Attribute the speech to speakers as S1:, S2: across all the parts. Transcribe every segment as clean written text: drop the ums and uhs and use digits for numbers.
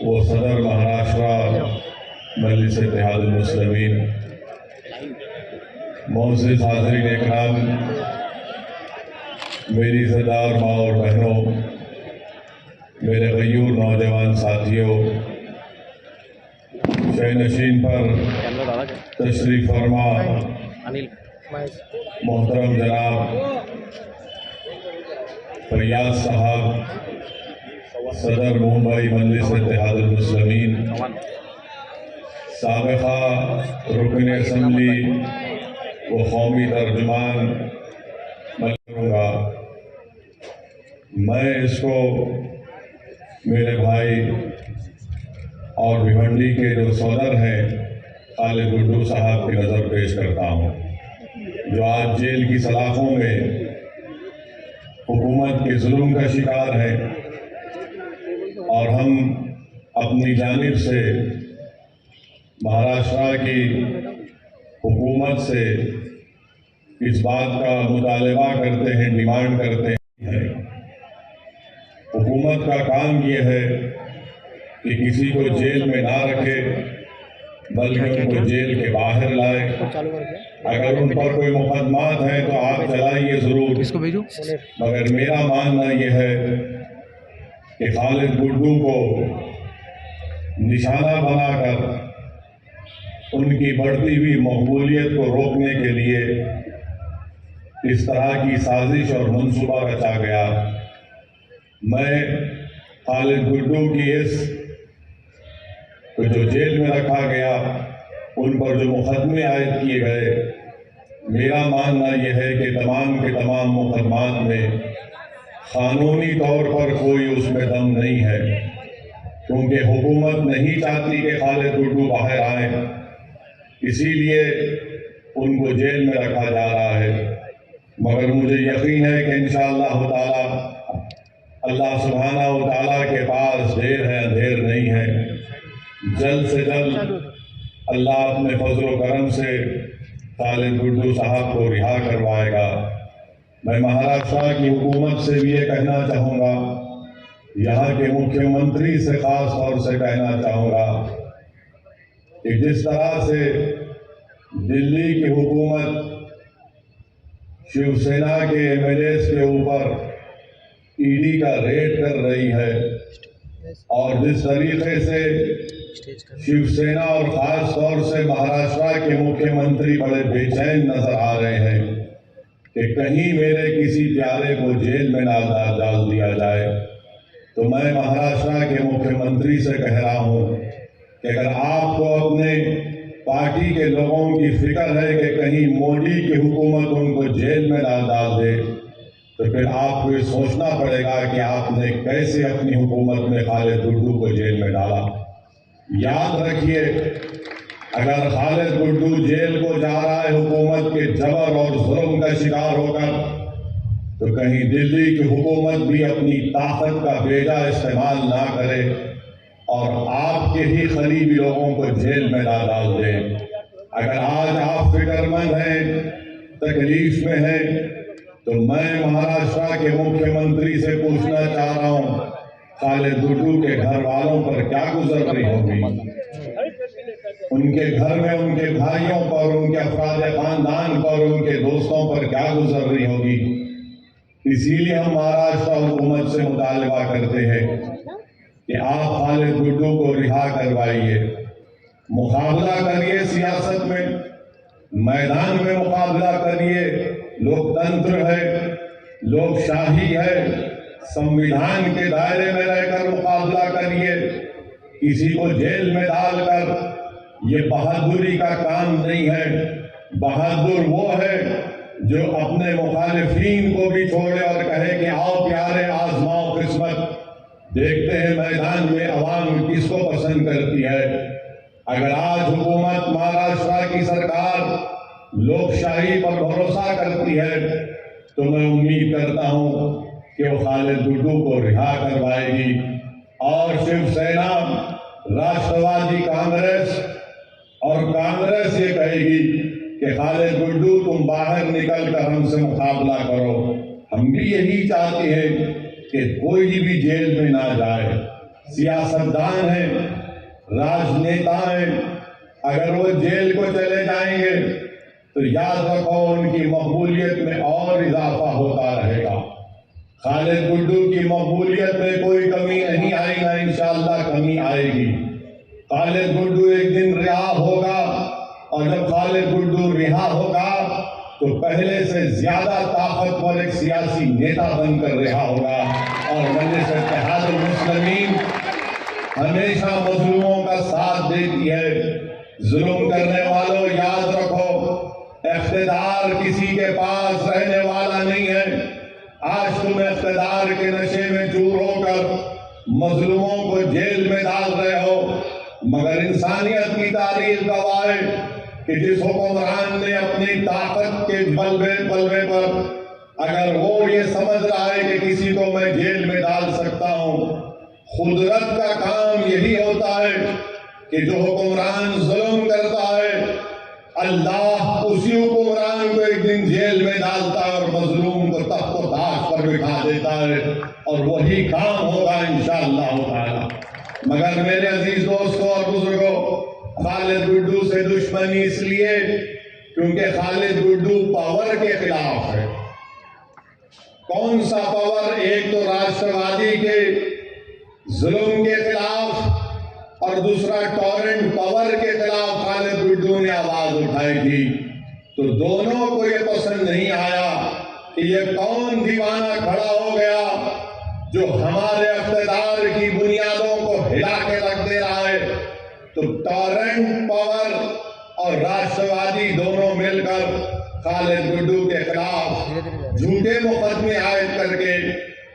S1: वो सदर महाराष्ट्र मजलिस इत्तेहादुल मुस्लिमीन, मोअज़्ज़िज़ हाज़रीन इकराम, मेरी सरदार माँ और बहनों, मेरे गयूर नौजवान साथियों, शहनशीन पर तशरीफ़ फरमा मोहतरम जनाब फैयाज साहब, सदर मुंबई मजलिस इत्तेहादुल मुस्लिमीन, साबिक़ा रुकन असम्बली व कौमी तर्जुमान, करूँगा मैं इसको मेरे भाई और भिवंडी के जो सदर हैं खालिद गुड्डू साहब की नज़र पेश करता हूँ, जो आज जेल की सलाखों में हुकूमत के जुल्म का शिकार है। और हम अपनी जानिब से महाराष्ट्र की हुकूमत से इस बात का मुतालबा करते हैं, डिमांड करते हैं। हुकूमत का काम ये है कि किसी को जेल में ना रखे, बल्कि उनको जेल के बाहर लाए। अगर उन पर कोई मुकदमात है तो आप चलाइए ज़रूर,
S2: इसको भेजो।
S1: मगर मेरा मानना यह है कि खालिद गुड्डू को निशाना बनाकर उनकी बढ़ती हुई मकबूलियत को रोकने के लिए इस तरह की साजिश और मंसूबा रचा गया। मैं खालिद गुड्डू की इस जो जेल में रखा गया, उन पर जो मुकदमे आयद किए गए, मेरा मानना यह है कि तमाम के तमाम मुकदमात में कानूनी तौर पर कोई उसमें दम नहीं है, क्योंकि हुकूमत नहीं चाहती कि खालिद गुड्डू बाहर आए, इसीलिए उनको जेल में रखा जा रहा है। मगर मुझे यकीन है कि इंशाअल्लाह ताला अल्लाह सुब्हानहू व तआला के पास देर है अंधेर नहीं है। जल्द से जल्द अल्लाह अपने फजल व करम से खालिद गुड्डू साहब को रिहा करवाएगा। मैं महाराष्ट्र की हुकूमत से भी ये कहना चाहूँगा, यहाँ के मुख्यमंत्री से ख़ास तौर से कहना चाहूँगा कि जिस तरह से दिल्ली की हुकूमत शिवसेना के एमएलएस के ऊपर ईडी का रेड कर रही है, और जिस तरीके से शिवसेना और ख़ास तौर से महाराष्ट्र के मुख्यमंत्री बड़े बेचैन नजर आ रहे हैं कि कहीं मेरे किसी प्यारे को जेल में ना डाल दिया जाए, तो मैं महाराष्ट्र के मुख्यमंत्री से कह रहा हूँ कि अगर आपको अपने पार्टी के लोगों की फिक्र है कि कहीं मोदी की हुकूमत उनको जेल में ना डाल दे, तो फिर आपको ये सोचना पड़ेगा कि आपने कैसे अपनी हुकूमत में खालिद गुड्डू को जेल में डाला। याद रखिए, अगर खालिद गुड्डू जेल को जा रहा है हुकूमत के जबर और जुल्म का शिकार होकर, तो कहीं दिल्ली की हुकूमत भी अपनी ताकत का बेजा इस्तेमाल ना करे और आपके ही करीबी लोगों को जेल में ना डाल दे। अगर आज आप फिक्रमंद हैं, तकलीफ में हैं, तो मैं महाराष्ट्र के मुख्यमंत्री से पूछना चाह रहा हूँ, खालिद गुड्डू के घर वालों पर क्या गुजर रही होगी? उनके घर में उनके भाइयों पर, उनके अफराद खानदान पर, उनके दोस्तों पर क्या गुजर रही होगी? इसीलिए हम महाराष्ट्र हुकूमत से मुतालबा करते हैं कि आप खालिद गुड्डू को रिहा करवाइए, मुकाबला करिए सियासत में, मैदान में मुकाबला करिए। लोकतंत्र है, लोकशाही है, संविधान के दायरे में रहकर मुकाबला करिए। किसी को जेल में डालकर ये बहादुरी का काम नहीं है। बहादुर वो है जो अपने मुखालिफिन को भी छोड़े और कहे कि आओ प्यारे आजमाओ किस्मत, देखते हैं मैदान में अवाम किसको पसंद करती है। अगर आज हुकूमत महाराष्ट्र की सरकार लोकशाही पर भरोसा करती है, तो मैं उम्मीद करता हूं कि वो खालिद गुड्डू को रिहा करवाएगी और शिवसेना, राष्ट्रवादी कांग्रेस और कांग्रेस ये कहेगी कि खालिद गुड्डू तुम बाहर निकल कर हमसे मुकाबला करो। हम भी यही चाहते हैं कि कोई भी जेल में ना जाए, सियासतदान हैं, राजनेता हैं, अगर वो जेल को चले जाएंगे तो याद रखो उनकी मकबूलियत में और इजाफा होता रहेगा। खालिद गुड्डू की मकबूलियत में कोई कमी नहीं आई, ना इंशाअल्लाह कमी आएगी। खालिद गुड्डू एक दिन रिहा होगा और जब खालिद गुड्डू रिहा होगा तो पहले से ज्यादा ताकतवर एक सियासी नेता बनकर रिहा होगा। और मजलिस इत्तेहादुल मुस्लिमीन हमेशा मजलूमों का साथ देती है। जुल्म करने वालों याद रखो, इख्तिदार किसी के पास रहने वाला नहीं है। आज तुम इख्तिदार के नशे में चूर होकर मजलूमों को जेल में डाल रहे हो, मगर इंसानियत की तारीख गवाह है कि जिस हुक्मरान ने अपनी ताकत के बलबे पर अगर वो ये समझ रहा है कि किसी को मैं जेल में डाल सकता हूं, कुदरत का काम यही होता है कि जो हुक्मरान जुल्म करता है अल्लाह उसी हुक्मरान को एक दिन जेल में डालता है और मजलूम को तख्त ताज पर बिठा देता है, और वही काम होगा इंशाअल्लाह ताला। मगर मेरे अजीज दोस्तों और बुजुर्गों, खालिद गुड्डू से दुश्मनी इसलिए क्योंकि खालिद गुड्डू पावर के खिलाफ है। कौन सा पावर? एक तो राष्ट्रवादी के जुल्म के खिलाफ और दूसरा टॉरेंट पावर के खिलाफ खालिद गुड्डू ने आवाज उठाई थी। तो दोनों को ये पसंद नहीं आया कि ये कौन दीवाना खड़ा हो गया जो हमारे इख्तिदार की बुनियादों को हिला के रख दे रहा है। तो टॉरेंट पावर और राष्ट्रवादी दोनों मिलकर खालिद गुड्डू के खिलाफ झूठे मुकदमे आयद करके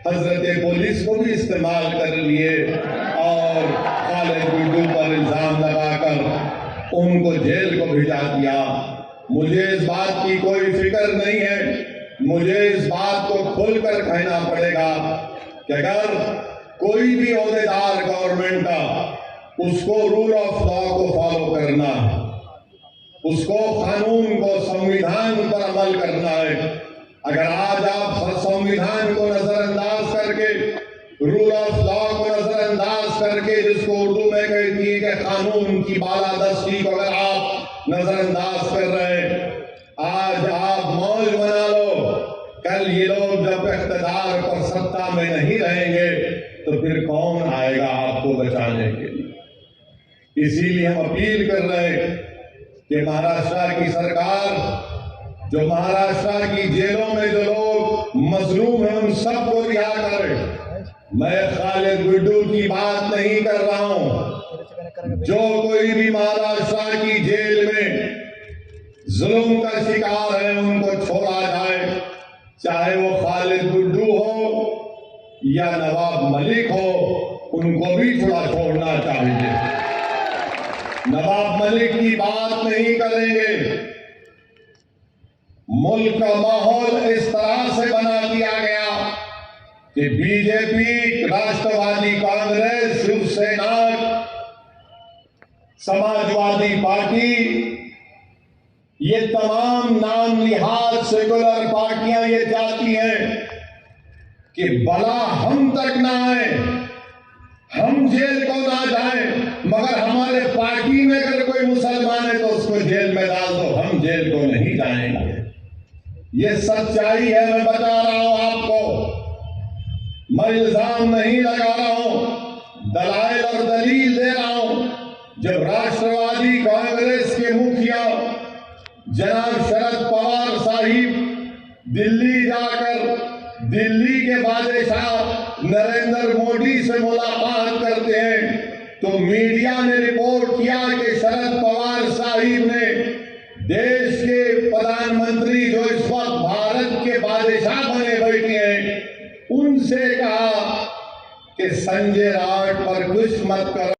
S1: हजरत पुलिस को भी इस्तेमाल कर लिए और खालिद गुड्डू पर इल्जाम लगाकर उनको जेल को भिजा दिया। मुझे इस बात की कोई फिक्र नहीं है, मुझे इस बात को खुलकर कहना पड़ेगा कि अगर कोई भी ओहदेदार गवर्नमेंट का, उसको रूल ऑफ लॉ को फॉलो करना है, उसको कानून को, संविधान पर अमल करना है। अगर आज आप संविधान को नजरअंदाज करके, रूल ऑफ लॉ को नजरअंदाज करके, जिसको उर्दू में कहती है कि कानून की बालादस्ती को अगर आप नजरअंदाज कर रहे हैं, आज आप मौज बना लो, कल ये लोग जब इख्तिदार पर सत्ता में नहीं रहेंगे तो फिर कौन आएगा आपको बचाने के लिए। इसीलिए हम अपील कर रहे हैं कि महाराष्ट्र की सरकार, जो महाराष्ट्र की जेलों में जो लोग मजलूम हैं उन सबको रिहा करे। मैं खालिद गुड्डू की बात नहीं कर रहा हूं। जो कोई भी महाराष्ट्र की जेल में जुल्म का शिकार है उनको छोड़ा जाए, चाहे वो खालिद गुड्डू हो या नवाब मलिक हो, उनको भी छोड़ना चाहिए। नवाब मलिक की बात नहीं करेंगे। मुल्क का माहौल इस तरह से बना दिया गया कि बीजेपी, राष्ट्रवादी कांग्रेस, शिवसेना, समाजवादी पार्टी, ये तमाम नाम निहाल सेकुलर पार्टियां ये चाहती हैं कि भला हम तक ना आए, हम जेल को ना जाए, मगर हमारे पार्टी में अगर कोई मुसलमान है तो उसको जेल में डाल दो, हम जेल को नहीं जाएंगे। ये सच्चाई है, मैं बता रहा हूं आपको, मैं इल्जाम नहीं लगा रहा हूं, दलाइल और दलील दे रहा हूं। जब राष्ट्रवादी कांग्रेस के मुखिया जनाब शरद पवार साहिब दिल्ली जाकर दिल्ली के बादशाह नरेंद्र मोदी से मुलाकात करते हैं तो मीडिया ने रिपोर्ट किया कि शरद पवार साहिब ने देश के प्रधानमंत्री जो इस वक्त भारत के बादशाह बने बैठे हैं उनसे कहा कि संजय राउत पर कुछ मत करो,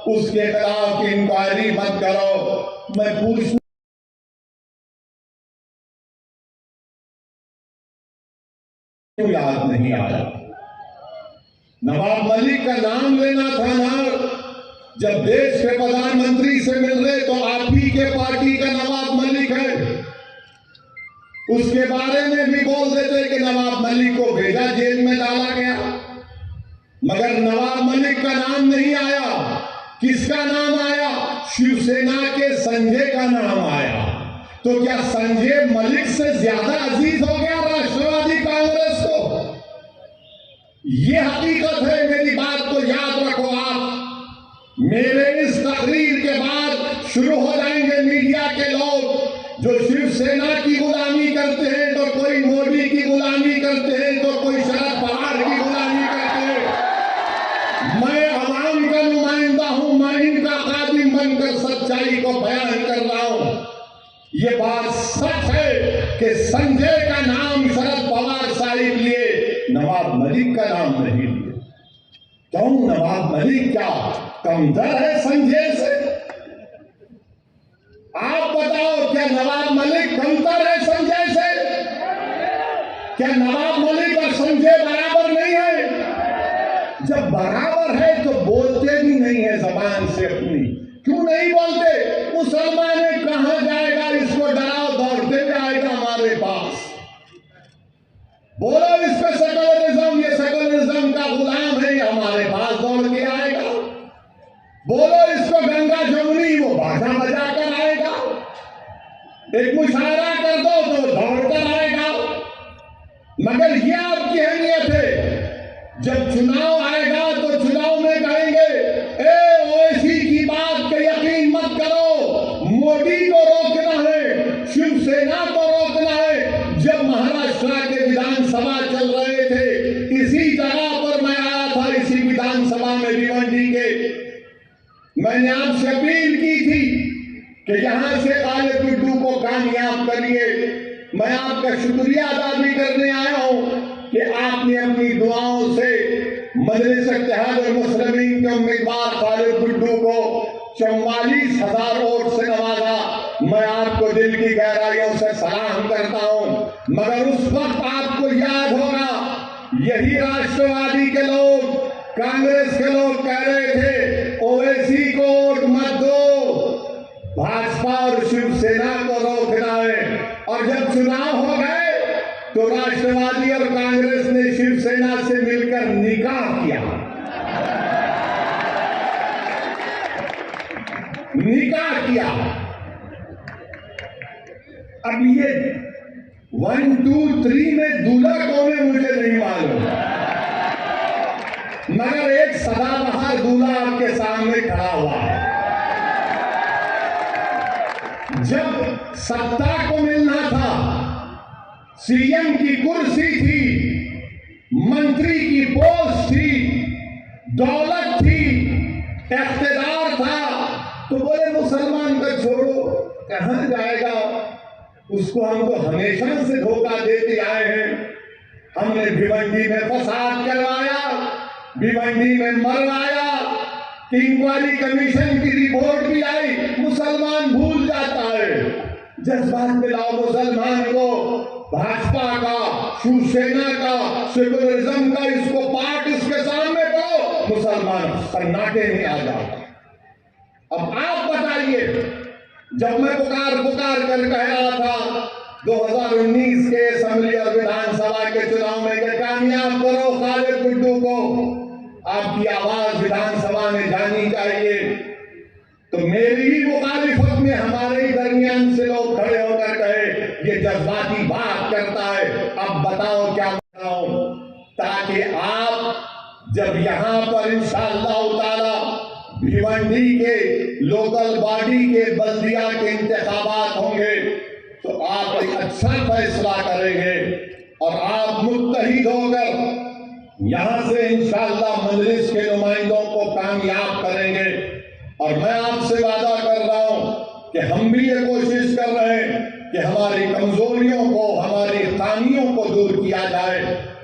S1: उसके खिलाफ इंक्वायरी मत करो। मैं पूछ याद नहीं आया, नवाब मलिक का नाम लेना था ना। जब देश के प्रधानमंत्री से मिल रहे तो आप ही के पार्टी का नवाब मलिक है, उसके बारे में भी बोल देते कि नवाब मलिक को भेजा, जेल में डाला गया। मगर नवाब मलिक का नाम नहीं आया। किसका नाम आया? शिवसेना के संजय का नाम आया। तो क्या संजय मलिक से ज्यादा अजीज हो गया राष्ट्रवादी कांग्रेस को? ये हकीकत है। मेरी बात को याद रखो आप। मेरे इस तकरीर के बाद शुरू हो जाएंगे मीडिया के लोग जो शिवसेना की गुलामी करते हैं, तो कोई मोदी की गुलामी करते हैं, तो कोई शरद पवार की गुलामी करते हैं। मैं आवाम का नुमाइंदा हूं, मैं इनका खादिम बनकर सच्चाई को बयान कर रहा हूं। ये बात सच है कि संजय का नाम शरद पवार साहिब लिए, नवाब मलिक का नाम नहीं लिए। क्यों? नवाब मलिक क्या कमतर है संजय से? आप बताओ, क्या नवाब मलिक कमतर है संजय से? क्या नवाब मलिक और संजय बराबर नहीं है? जब बराबर है तो बोलते भी नहीं है जबान से अपनी। क्यों नहीं बोलते? मुसलमान कहां जाएगा, इसको डराओ दौड़ते हुए आएगा हमारे पास। बोलो इस पे सेकुलरिज्म, ये सेकुलरिज्म का गुलाम है, हमारे पास दौड़ के आएगा। बोलो इसको गंगा जमुनी, वो बाजा बजा कर आएगा। एक मुशायरा कर दो तो दौड़ कर आएगा। मगर ये आपकी अहमियत है। जब चुनाव आएगा तो चुनाव में कहेंगे ओवैसी की बात पे यकीन मत करो, मोदी को रोकना है, शिवसेना को रोकना है। जब महाराष्ट्र के विधानसभा चल रहे थे, इसी जगह पर मैं आया था, इसी विधानसभा में भिवंडी के, मैंने आपसे अपील की थी कि यहां से काले पिड्डू को कामयाब करिए। मैं आपका शुक्रिया अदा भी करने आया हूं कि आपने अपनी दुआओं से मजलिस इत्तेहाद मुस्लिमीन के उम्मीदवार खालिद पिड्डू को 44,000 वोट से नवाजा। मैं आपको दिल की गहराइयों से सलाम करता हूं। मगर उस वक्त आपको याद होगा, यही राष्ट्रवादी के लोग, कांग्रेस के लोग कह रहे थे ओवैसी को वोट मत दो, भाजपा और शिवसेना को रोकना है। और जब चुनाव हो गए तो राष्ट्रवादी और कांग्रेस ने शिवसेना से मिलकर निकाह किया। निकाह किया। अब ये 1, 2, 3 में दूल्हा कौन है मुझे नहीं मालूम, मगर एक सदाबहार दूल्हा आपके सामने खड़ा हुआ है। जब सत्ता को मिलना था, सीएम की कुर्सी थी, मंत्री की पोस्ट थी, दौलत थी, इख्तिदार था, तो बोले मुसलमान का छोड़ो, कहां जाएगा, उसको हम तो हमेशा से धोखा देते आए हैं। हमने भिवंडी में फसाद करवाया, भिवंडी में मरवाया, इंक्वायरी कमीशन की रिपोर्ट भी आई। मुसलमान भूल जाता है। जज्बात मिलाओ मुसलमान को, भाजपा का, शिवसेना का, सेकुलरिज्म का, इसको पार्ट इसके सामने करो, मुसलमान सन्नाटे में आ जाता। अब आप बताइए, जब मैं पुकार कर कह रहा था 2019 के असेंबली और विधानसभा के चुनाव में कि कामयाब करो खालिद पिड्डू को, आपकी आवाज विधानसभा में जानी चाहिए, तो मेरी ही मुखालिफत में हमारे ही दरमियान से लोग खड़े होकर कहे ये जज्बाती बात करता है। अब बताओ क्या बताओ, ताकि आप जब यहां पर इंशाअल्लाह ताला भिवंडी के लोकल बॉडी के बल्दिया के इंतखाबात होंगे तो आप एक अच्छा फैसला करेंगे और आप मुत्तहिद होकर यहां से इंशाअल्लाह मजलिस के नुमाइंदों को कामयाब करेंगे। और मैं आपसे वादा कर रहा हूं कि हम भी ये कोशिश कर रहे हैं कि हमारी कमजोरियों को, हमारी खामियों को दूर किया जाए।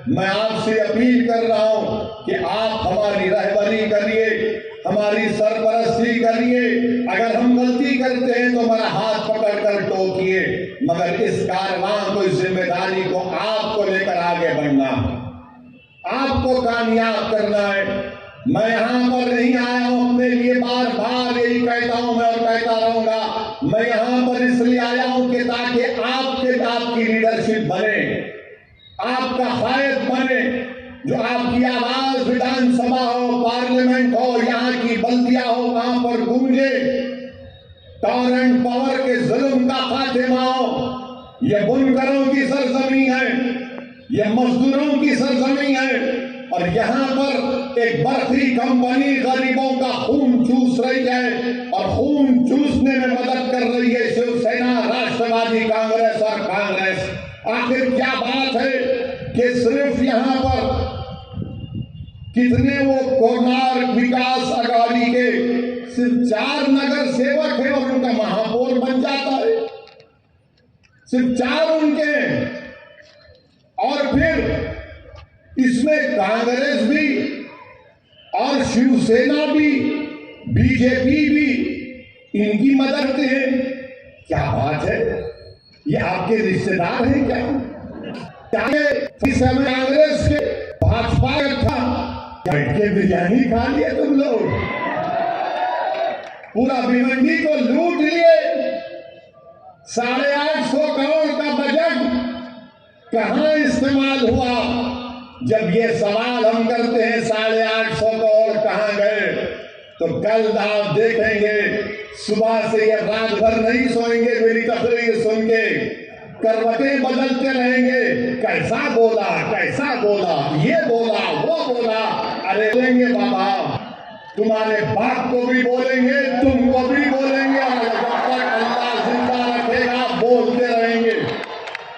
S1: मैं आपसे अपील कर रहा हूं कि आप हमारी रहबरी करिए, हमारी सरपरस्ती करिए। अगर हम गलती करते हैं तो हमारा हाथ पकड़कर टोकिए, मगर इस कारवां को, इस जिम्मेदारी को आपको लेकर आगे बढ़ना है, आपको कामयाब करना है। मैं यहां पर नहीं आया हूं अपने लिए, बार बार यही कहता हूं मैं और कहता रहूंगा। मैं यहां पर इसलिए आया हूं कि ताकि आपकी लीडरशिप बने, आपका फायद बने, जो आपकी आवाज विधानसभा समझे, टॉरेंट पावर के जुल्म का खात्मा हो। यह बुनकरों की सरजमी है, यह मजदूरों की सरजमी है, और यहाँ पर एक बर्फी कंपनी गरीबों का खून चूस रही है, और खून चूसने में मदद कर रही है शिवसेना, राष्ट्रवादी कांग्रेस और कांग्रेस। आखिर क्या बात है कि सिर्फ यहाँ पर कितने वो कोणार्क विकास अघाड़ी के सिर्फ 4 नगर सेवक हैं और उनका महापौर बन जाता है, सिर्फ 4 उनके। और फिर इसमें कांग्रेस भी और शिवसेना भी, बीजेपी भी इनकी मदद है। क्या बात है, ये आपके रिश्तेदार हैं क्या? कांग्रेस के भाजपा था, बैठ के बिरयानी खा लिए तुम लोग, पूरा भिवंडी को लूट लिए। 850 करोड़ का बजट कहां इस्तेमाल हुआ? जब ये सवाल हम करते हैं 850 करोड़ कहां गए, तो कल आप देखेंगे सुबह से ये रात भर नहीं सोएंगे मेरी तकरीर सुन के, करवटें बदलते रहेंगे। कैसा बोला, कैसा बोला, ये बोला, वो बोला। अरे बोलेंगे बाबा, तुम्हारे बाप को भी बोलेंगे, तुमको भी बोलेंगे, और जब तक अल्लाह जिंदा रखेगा बोलते रहेंगे।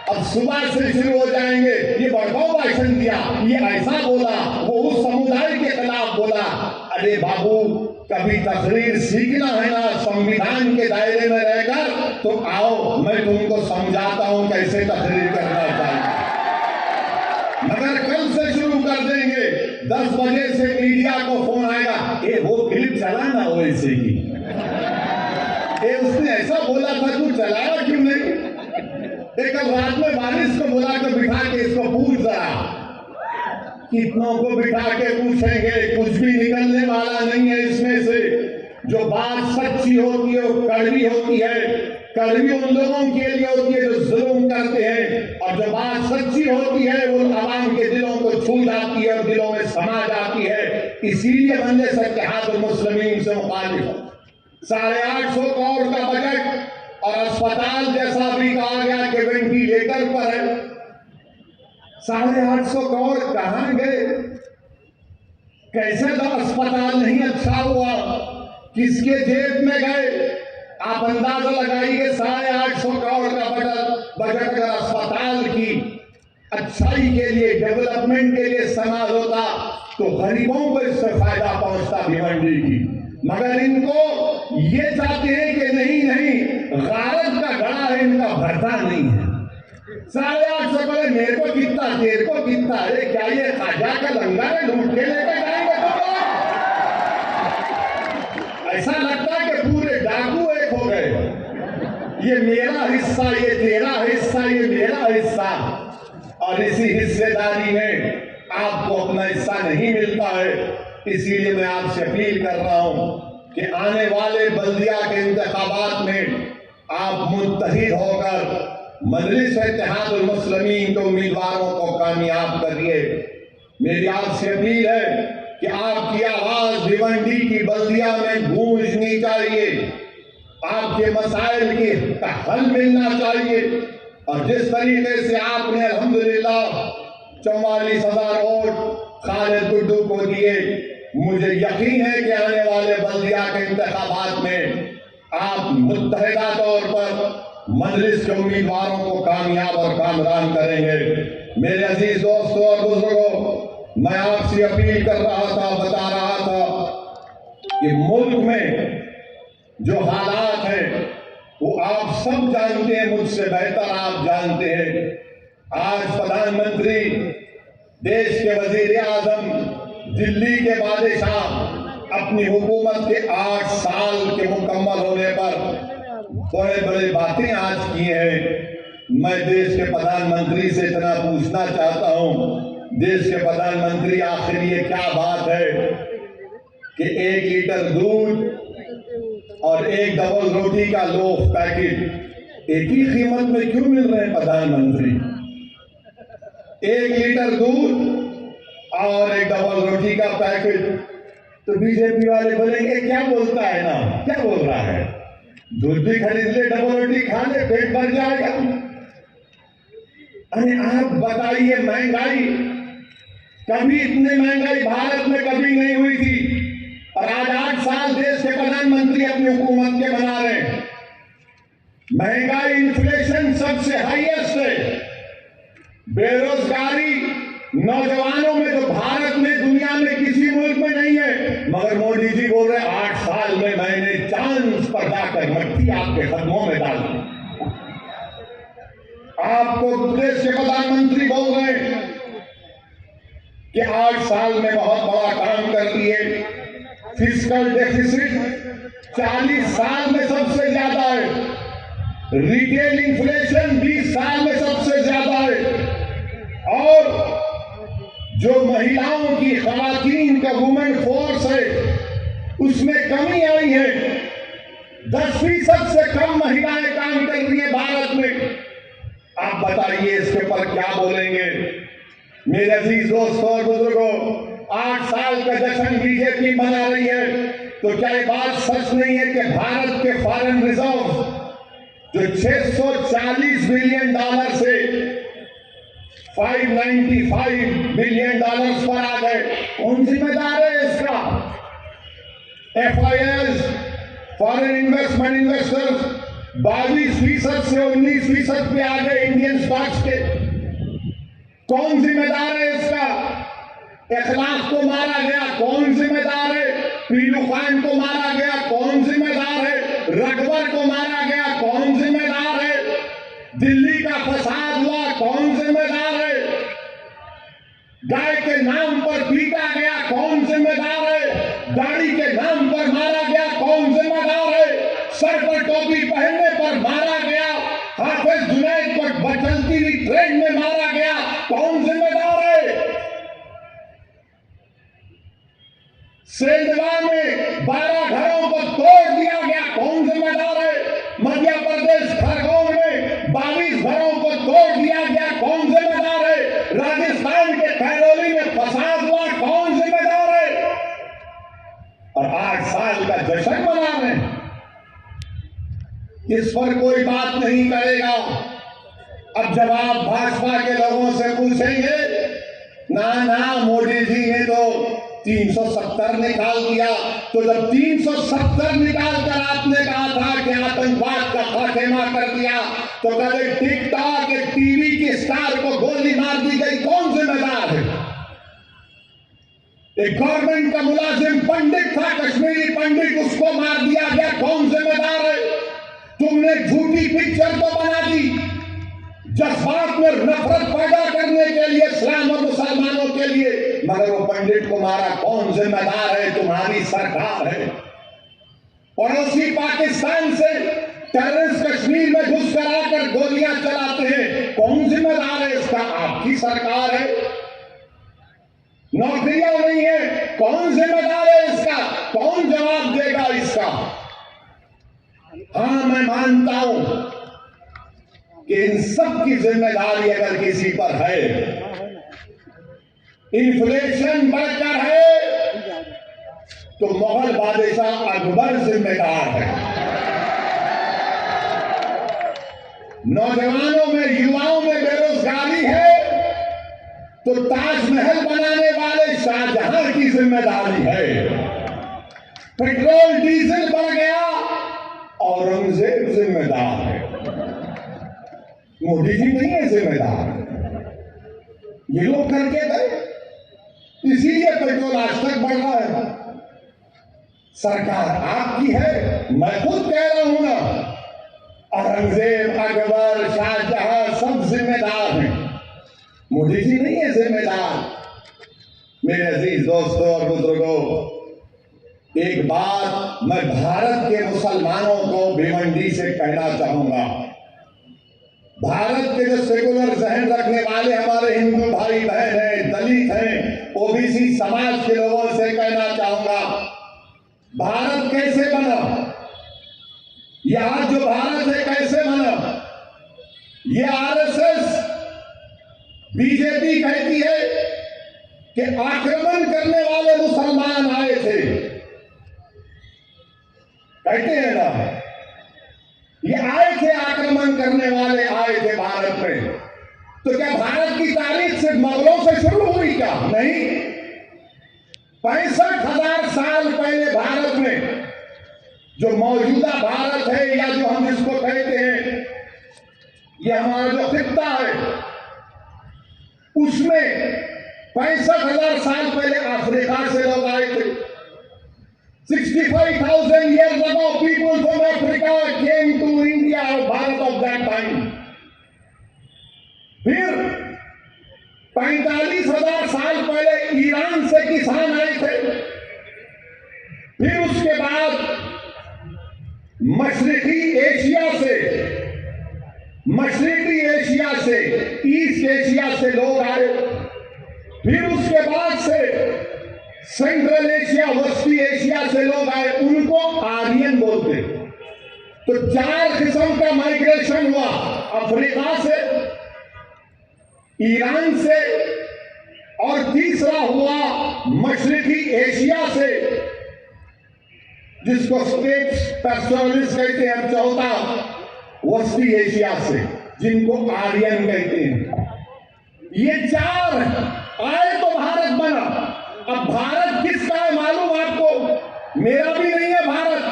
S1: अब सुबह से शुरू हो जाएंगे, ये बड़गांव भाषण दिया, ये ऐसा बोला, वो उस समुदाय के खिलाफ बोला। अरे बाबू, कभी तकरीर सीखना है ना संविधान के दायरे में रहकर, तो आओ मैं तुमको समझाता हूं कैसे तकरीर करना चाहिए। मगर कल से शुरू कर देंगे, 10 बजे से मीडिया को फोन आएगा, ए वो क्लिप चलाना हो ऐसे की, उसने ऐसा बोला था, तू चलाया क्यों नहीं? कल रात में बारिश को बुला कर बिठा के इसको पूछ जरा, कितनों को बिठा के पूछेंगे, कुछ भी निकलने वाला नहीं है इसमें से। जो बात सच्ची होती है वो कड़वी होती है, कड़वी उन लोगों के लिए होती है जो जुल्म करते हैं, और जो बात सच्ची होती है वो आवाम के दिलों को छू जाती है और दिलों में समा जाती है। इसीलिए मजलिस इत्तेहादुल मुस्लिमीन से मुखालिफ हो। 850 करोड़ का बजट, और अस्पताल जैसा भी कहा गया कि वेंटिलेटर पर है। 850 करोड़ कहां गए? कैसे तो अस्पताल नहीं अच्छा हुआ, किसके जेब में गए? आप अंदाजा लगाइए, 850 करोड़ का बजट अगर अस्पताल की अच्छाई के लिए, डेवलपमेंट के लिए इस्तेमाल होता तो गरीबों को इससे फायदा पहुंचता भिवंडी की। मगर इनको ये चाहते हैं कि नहीं नहीं, गारत का गड़ा है, इनका भरता नहीं है। 850 करोड़ मेरे को कितना, तेरे को कितना? अरे क्या ये खाजा का लंगर है, ढूंढ के लेकर जाएंगे तो? ऐसा लगता है कि पूरे डाकू एक हो गए, ये मेरा हिस्सा, ये तेरा हिस्सा, ये मेरा हिस्सा। और इसी हिस्सेदारी में आपको अपना हिस्सा नहीं मिलता है। इसीलिए मैं आपसे अपील कर रहा हूं कि आने वाले बल्दिया के इंतखाबात में आप मुत्तहिद होकर मजलिस इत्तेहादुल मुस्लिमीन के उम्मीदवारों को कामयाब करिए। मेरी आपसे अपील है कि आपकी आवाज भिवंडी की बल्दिया में गूंजनी चाहिए, आपके मसाइल की हल मिलना चाहिए। और जिस तरीके से आपने अल्हम्दुलिल्लाह 44,000 वोट खालिद गुड्डू को दिए, मुझे यकीन है कि आने वाले बल्दिया के इंतखाबात में आप मुत्तहिदा तौर पर मजलिस के उम्मीदवारों को कामयाब और कामरान करेंगे। मेरे अजीज दोस्तों और बुजुर्गों, मैं आपसे अपील कर रहा था, बता रहा था कि मुल्क में जो हालात हैं वो आप सब जानते हैं, मुझसे बेहतर आप जानते हैं। आज प्रधानमंत्री, देश के वजीर आजम, दिल्ली के बादशाह अपनी हुकूमत के 8 साल के मुकम्मल होने पर बड़े बड़े बातें आज की हैं। मैं देश के प्रधानमंत्री से इतना पूछना चाहता हूं, देश के प्रधानमंत्री, आखिर ये क्या बात है कि 1 लीटर दूध और 1 डबल रोटी का लोफ पैकेट एक ही कीमत में क्यों मिल रहे हैं प्रधानमंत्री? 1 लीटर दूध और 1 डबल रोटी का पैकेट तो बीजेपी वाले बोलेंगे क्या बोलता है ना, क्या बोल रहा है, दूध भी खरीद ले, डबल रोटी खा ले, पेट भर जाएगा। अरे आप बताइए, महंगाई, कभी इतनी महंगाई भारत में कभी नहीं हुई थी, और आज 8 साल देश के प्रधानमंत्री अपनी हुकूमत के बना रहे हैं। महंगाई, इन्फ्लेशन सबसे हाईएस्ट है, बेरोजगारी नौजवानों में तो भारत में दुनिया में किसी मुल्क में नहीं है। मगर मोदी जी बोल रहे 8 साल में मैंने चांस पर जाकर मट्टी आपके कदमों में डाल दी। आपको देश के प्रधानमंत्री बोल रहे हैं कि 8 साल में बहुत बड़ा काम कर लिए। फिस्कल डेफिसिट 40 साल में सबसे ज्यादा है, रिटेल इन्फ्लेशन 20 साल में सबसे ज्यादा है, और जो महिलाओं की, खवातीन का वुमेन फोर्स है उसमें कमी आई है। 10% से कम महिलाएं काम कर रही है भारत में। आप बताइए इसके पर क्या बोलेंगे। मेरे अजीज दोस्तों और बुजुर्गों, 8 साल का जश्न बीजेपी मना रही है, तो क्या ये बात सच नहीं है कि भारत के फॉरेन रिजर्व जो 640 बिलियन डॉलर से 595 बिलियन डॉलर्स पर आ गए? कौन जिम्मेदार है इसका? FIS, फॉरेन इन्वेस्टमेंट इन्वेस्टर्स 22% से 19% पे आ गए इंडियन स्टॉक्स के। कौन जिम्मेदार है इसका? इखलाक को मारा गया, कौन जिम्मेदार है? पीलू खान को मारा गया, कौन जिम्मेदार है? रकबर को मारा गया, कौन जिम्मेदार है? दिल्ली का फसाद हुआ, कौन जिम्मेदार है? गाय के नाम पर पीटा गया, कौन जिम्मेदार है? दाढ़ी के नाम पर मारा गया, कौन जिम्मेदार है? सर पर टोपी पहनने पर मारा गया, हाफिज जुनैद पर बचलती हुई ट्रेन में मारा गया, कौन जिम्मेदार है? सेंधवा में 12 घरों को तोड़ दिया गया, कौन जिम्मेदार है? मध्य प्रदेश खरगोन में 22 घरों को तोड़ दिया गया, कौन जिम्मेदार है? राजस्थान के खैरोली में फसाद हुआ, कौन जिम्मेदार है? और 8 साल का जश्न मना रहे हैं, इस पर कोई बात नहीं करेगा। अब जब आप भाजपा के लोगों से पूछेंगे, ना मोदी जी ने तो 370 निकाल दिया, तो जब 370 निकाल कर आपने कहा था कि आतंकवाद का खात्मा कर दिया, तो कभी टिकटॉक के टीवी के स्टार को गोली मार दी गई, कौन जिम्मेदार है? एक गवर्नमेंट का मुलाजिम पंडित था, कश्मीरी पंडित, उसको मार दिया गया, कौन जिम्मेदार है? तुमने झूठी पिक्चर तो बना दी, जज्बात में नफरत पैदा करने के लिए इस्लाम और मुसलमानों के लिए, मगर वो पंडित को मारा, कौन जिम्मेदार है? तुम्हारी सरकार है। पड़ोसी पाकिस्तान से टेररिस्ट कश्मीर में घुस कर आकर गोलियां चलाते हैं, कौन जिम्मेदार है इसका? आपकी सरकार है। नौकरियां नहीं है, कौन जिम्मेदार है इसका? कौन जवाब देगा इसका? हाँ, मैं मानता हूं कि इन सब की जिम्मेदारी अगर किसी पर है, इन्फ्लेशन बढ़कर है, तो मुगल बादशाह अकबर जिम्मेदार है। नौजवानों में, युवाओं में बेरोजगारी है, तो ताजमहल बनाने वाले शाहजहां की जिम्मेदारी है। पेट्रोल डीजल बढ़ गया, औरंगजेब जिम्मेदार है, मोदी जी नहीं है जिम्मेदार। ये लोग करके गए, इसीलिए पेट्रोल आज तक बढ़ रहा है। सरकार आपकी है, मैं खुद कह रहा हूं ना, औरंगजेब, अकबर, शाहजहां सब जिम्मेदार हैं, मोदी जी नहीं है जिम्मेदार। मेरे अजीज दोस्तों और बुजुर्गों, एक बात मैं भारत के मुसलमानों को भिवंडी से कहना चाहूंगा। भारत के जो सेकुलर जहन रखने वाले हमारे हिंदू भाई बहन हैं, दलित हैं, ओबीसी समाज के लोगों से कहना चाहूंगा, भारत कैसे बना? यह आज जो भारत है कैसे बना? ये आरएसएस, बीजेपी कहती है कि आक्रमण करने वाले मुसलमान आए थे, कहते हैं ना, ये आए थे, आक्रमण करने वाले आए थे भारत में। तो क्या भारत की तारीख सिर्फ मुगलों से शुरू हुई क्या? नहीं, 65,000 साल पहले भारत में, जो मौजूदा भारत है या जो हम इसको कहते हैं, ये हमारा जो खित्ता है, उसमें 65,000 साल पहले अफ्रीका से लोग आए थे। 65,000 years ago, people from Africa came to India or Bharat of that time. फिर 45,000 साल पहले ईरान से किसान आए थे। फिर उसके बाद मशरिकी एशिया से ईस्ट एशिया से लोग आए। फिर उसके बाद से सेंट्रल एशिया, वस्ती एशिया से लोग आए, उनको आर्यन बोलते। तो 4 किस्म का माइग्रेशन हुआ, अफ्रीका से, ईरान से, और तीसरा हुआ मशरिकी एशिया से, जिसको स्टेट्स पर्सनलिस्ट कहते हैं। चौथा वस्ती एशिया से, जिनको आर्यन कहते हैं। ये 4 आए तो भारत बना। अब भारत किसका है मालूम आपको? मेरा भी नहीं है भारत,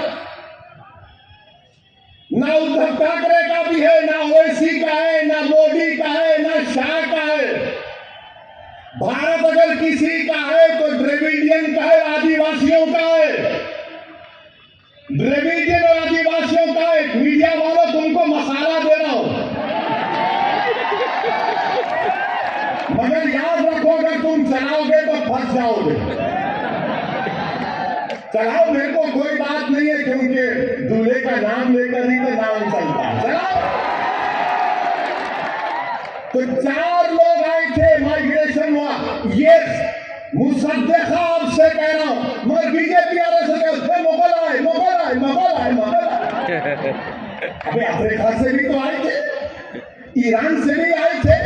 S1: ना उद्धव ठाकरे का भी है, ना ओवैसी का है, ना मोदी का है, ना शाह का है। भारत अगर किसी का है तो द्रविडियन का है, आदिवासियों का है। द्रविडियन और आदिवासियों का है। मीडिया वालों, तुमको मसाला दे रहा हूं, मगर याद रखो, अगर तुम चलाओगे तो फंस जाओगे। चलाओ, मेरे को कोई बात नहीं है, क्योंकि दूल्हे का नाम लेकर ही तो नाम चलता है। चलाओ। तो 4 लोग आए थे, माइग्रेशन हुआ। ये मुसद्दिक़ा आपसे कह रहा हूं, मगर बीजेपी वाले से कहते हैं मुगल आए। अबे अफ्रीका से भी तो आए थे, ईरान से भी आए थे,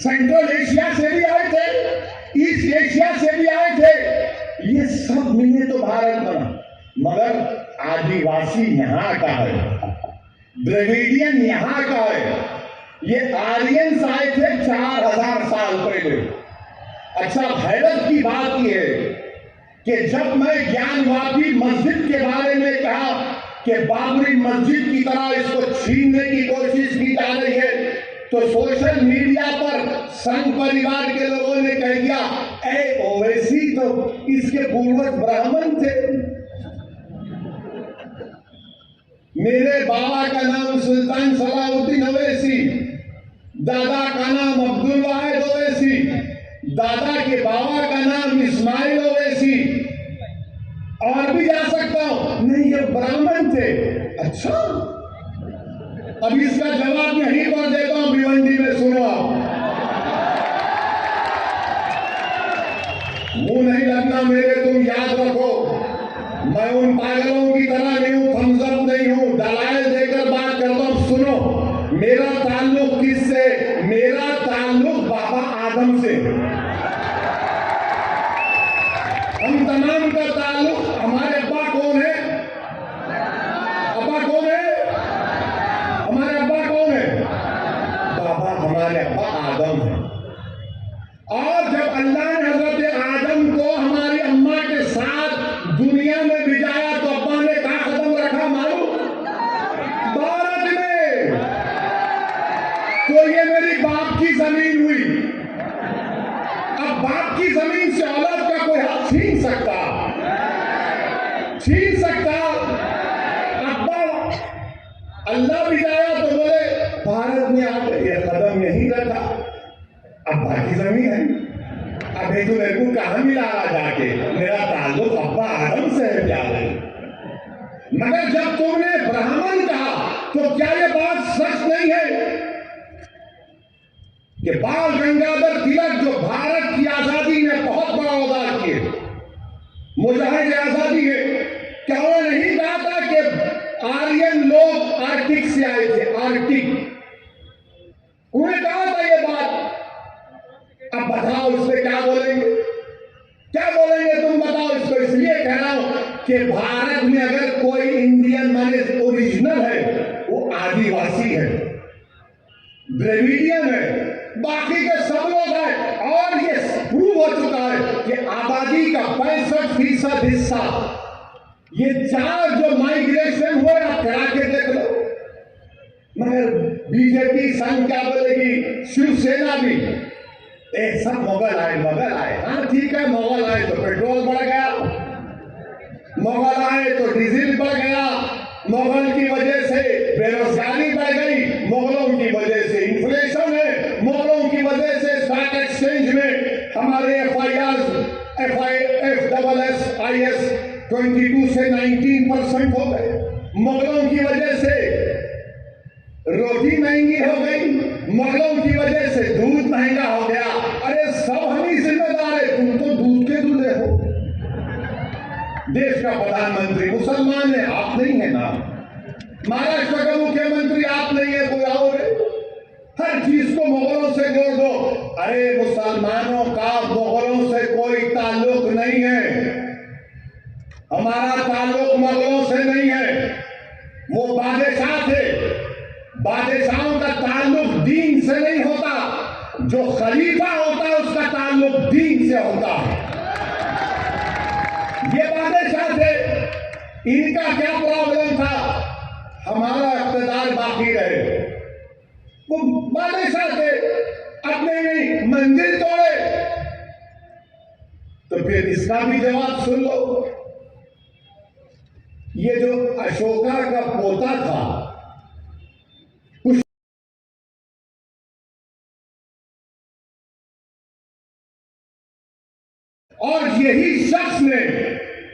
S1: सेंट्रल एशिया से भी आए थे, ईस्ट एशिया से भी आए थे। ये सब मिले तो भारत बना। मगर आदिवासी यहां का है, द्रविडियन यहां का है। ये आर्यंस आए थे 4,000 साल पहले। अच्छा, हैरत की बात यह है कि जब मैं ज्ञानवापी मस्जिद के बारे में कहा कि बाबरी मस्जिद की तरह इसको छीनने की कोशिश की जा रही है, तो सोशल मीडिया पर संघ परिवार के लोगों ने कह दिया, ए ओवैसी तो इसके पूर्वज ब्राह्मण थे। मेरे बाबा का नाम सुल्तान सलाहुद्दीन ओवैसी, दादा का नाम अब्दुल वाहिद ओवैसी, दादा के बाबा का नाम इस्माइल ओवैसी, और भी जा सकता हूं। नहीं, ये ब्राह्मण थे। अच्छा, अब इसका जवाब यहीं पर देता हूं, भिवंडी में। सुनो आप, मुंह नहीं लगना मेरे, तुम याद रखो, मैं उन पागलों की तरह नहीं हूं, थम्स अप नहीं हूं, दलाल देकर बात करता हूं। सुनो, मेरा ताल्लुक किससे? मेरा ताल्लुक बाबा आदम से। हम तमाम का ताल्लुक, हमारे अब्बा कौन है? अब्बा कौन है? हमारे अब्बा कौन है? बाबा, हमारे अब्बा आदम है। और जब अल्लाह ने हजरत आदम को हमारी अम्मा के साथ दुनिया में भिजाया, तो अब्बा ने कहा कदम रखा मालूम? भारत में। तो ये मेरी बाप की जमीन हुई। अब बाप की जमीन से औलाद का कोई हाथ छीन सकता? अब्बा अल्लाह भिजाया तो बोले भारत में आके ये कदम नहीं रखा, अब्बा की जमीन है। अब तो मेरे को कहां मिला जाके? मेरा ताल्लुक अब्बा आदम से है प्यारे। मगर जब तुमने ब्राह्मण कहा, तो क्या ये बात सच नहीं है कि बाल गंगाधर तिलक, जो भारत की आजादी में बहुत बड़ा योगदान किए, मुजाहिद आजादी है, क्या उन्होंने नहीं कहा था कि आर्यन लोग आर्कटिक से आए थे? आर्कटिक, उन्हें कहा था ये बात। अब बताओ इससे क्या बोलेंगे, क्या बोलेंगे तुम बताओ इसको। इसलिए कह रहा हूं कि भारत में अगर कोई इंडियन माने ओरिजिनल है वो आदिवासी है, द्रविडियन है, बाकी के सब लोग हैं। और ये प्रूव हो चुका है कि आबादी का 65% हिस्सा ये 4 जो माइग्रेशन हुए आप करा के देख लो। मगर बीजेपी संघ क्या बोलेगी, शिवसेना भी सब मुगल आए। हाँ ठीक है, मुगल आए तो पेट्रोल बढ़ गया, मुगल आए तो डीजल बढ़ गया, मुगल की वजह से बेरोजगारी बढ़ गई, मुगलों की वजह से इन्फ्लेशन है, मुगलों की वजह से स्टॉक एक्सचेंज में हमारे FIS 22 से 19% हो गए, मुगलों की वजह से रोटी महंगी हो गई, मुगलों की वजह से दूध महंगा हो गया। अरे सब हम ही जिम्मेदार है, तुम तो दूध के दूल्हे हो। देश का प्रधानमंत्री मुसलमान है, आप नहीं है ना, महाराष्ट्र का मुख्यमंत्री आप नहीं है, कोई और है। हर चीज को मुगलों से जोड़ दो। अरे मुसलमानों का मुगलों से कोई ताल्लुक नहीं है, हमारा ताल्लुक मुगलों से नहीं है, वो बादशाह थे। बादशाहों का ताल्लुक दीन से नहीं होता, जो खलीफा होता है उसका ताल्लुक दीन से होता है। ये बादशाह थे, इनका क्या प्रॉब्लम था, हमारा इख्तिदार बाकी रहे। वो बादशाह थे, अपने नहीं मंदिर तोड़े, तो फिर इसका भी जवाब सुन लो। ये जो अशोका का पोता था, और यही शख्स ने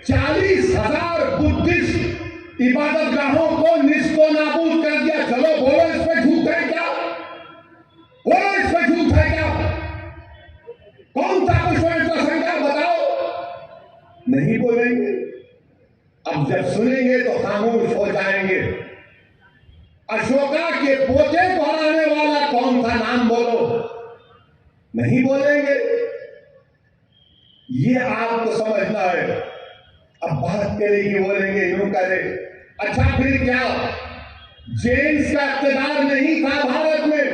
S1: 40,000 बुद्धिस्ट इबादतगाहों को निस्तो नाबूद कर दिया। चलो बोलो इस पे झूठ है क्या, बोलो इस पे झूठ है क्या, कौन सा पुष्पवंत का संख्या बताओ। नहीं बोलेंगे, अब जब सुनेंगे तो खामोश हो जाएंगे। अशोका के पोते को हराने वाला कौन था, नाम बोलो, नहीं बोलेंगे। ये आपको समझना है। अब बात करेगी, बोलेंगे यूं करे, अच्छा फिर क्या जेम्स का इख्तिदार नहीं था भारत में,